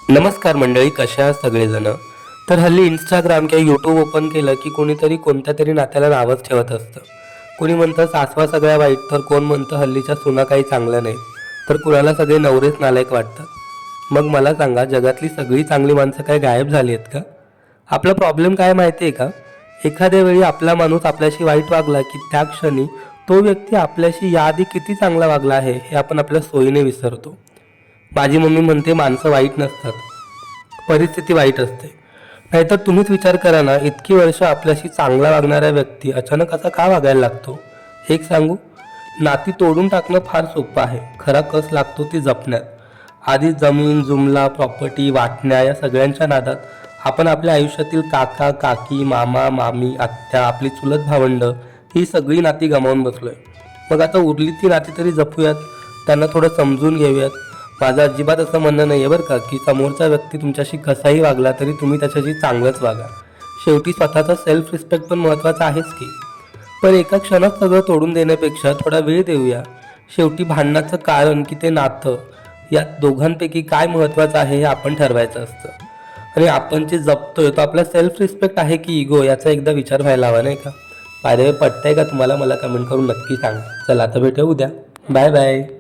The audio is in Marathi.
नमस्कार मंडळी, कशा आहात सगळेजण. तर हल्ली इंस्टाग्राम किंवा यूट्यूब ओपन केलं की कोणीतरी कोणत्या तरी नात्याला नावच ठेवत असतं. कोणी म्हणतं सासवा सगळ्या वाईट, तर कोण म्हणतं हल्लीच्या सुना काही चांगल्या नाहीत, तर कुणाला सगळे नवरेच नालायक वाटतात. मग मला सांगा, जगातली सगळी चांगली माणसं काय गायब झाली आहेत का? आपला प्रॉब्लेम काय माहिती आहे का? एखाद्या वेळी आपला माणूस आपल्याशी वाईट वागला की त्या क्षणी तो व्यक्ती आपल्याशी याआधी किती चांगला वागला आहे हे आपण आपल्या सोयीने विसरतो. माझी मम्मी म्हणते माणसं वाईट नसतात, परिस्थिती वाईट असते. नाहीतर तुम्हीच विचार करा ना, इतकी वर्ष आपल्याशी चांगला वागणारा व्यक्ती अचानक असा का वागायला लागतो? एक सांगू, नाती तोडून टाकणं फार सोपं आहे, खरा कस लागतो ती जपण्यात. आधी जमीन जुमला प्रॉपर्टी वाटण्या या सगळ्यांच्या नादात आपण आपल्या आयुष्यातील काका काकी मामा मामी आत्या आपली चुलत भावंड ही सगळी नाती गमावून बसलोय. मग आता उरली ती नाती तरी जपूयात, त्यांना थोडं समजून घेऊयात. माझं अजिबात असं म्हणणं नाही आहे बरं का, की समोरचा व्यक्ती तुमच्याशी कसाही वागला तरी तुम्ही त्याच्याशी चांगलंच वागा. शेवटी स्वतःचा सेल्फ रिस्पेक्ट पण महत्त्वाचा आहेच की. पण एका क्षणात सगळं तोडून देण्यापेक्षा थोडा वेळ देऊया. शेवटी भांडणाचं कारण की ते नातं, यात दोघांपैकी काय महत्त्वाचं आहे हे आपण ठरवायचं असतं. आणि आपण जे जपतोय तो आपला सेल्फ रिस्पेक्ट आहे की इगो, याचा एकदा विचार व्हायला हवा नाही का? बाय द वे, पटतंय का तुम्हाला? मला कमेंट करून नक्की सांगा. चला आता भेटूया उद्या. Bye bye.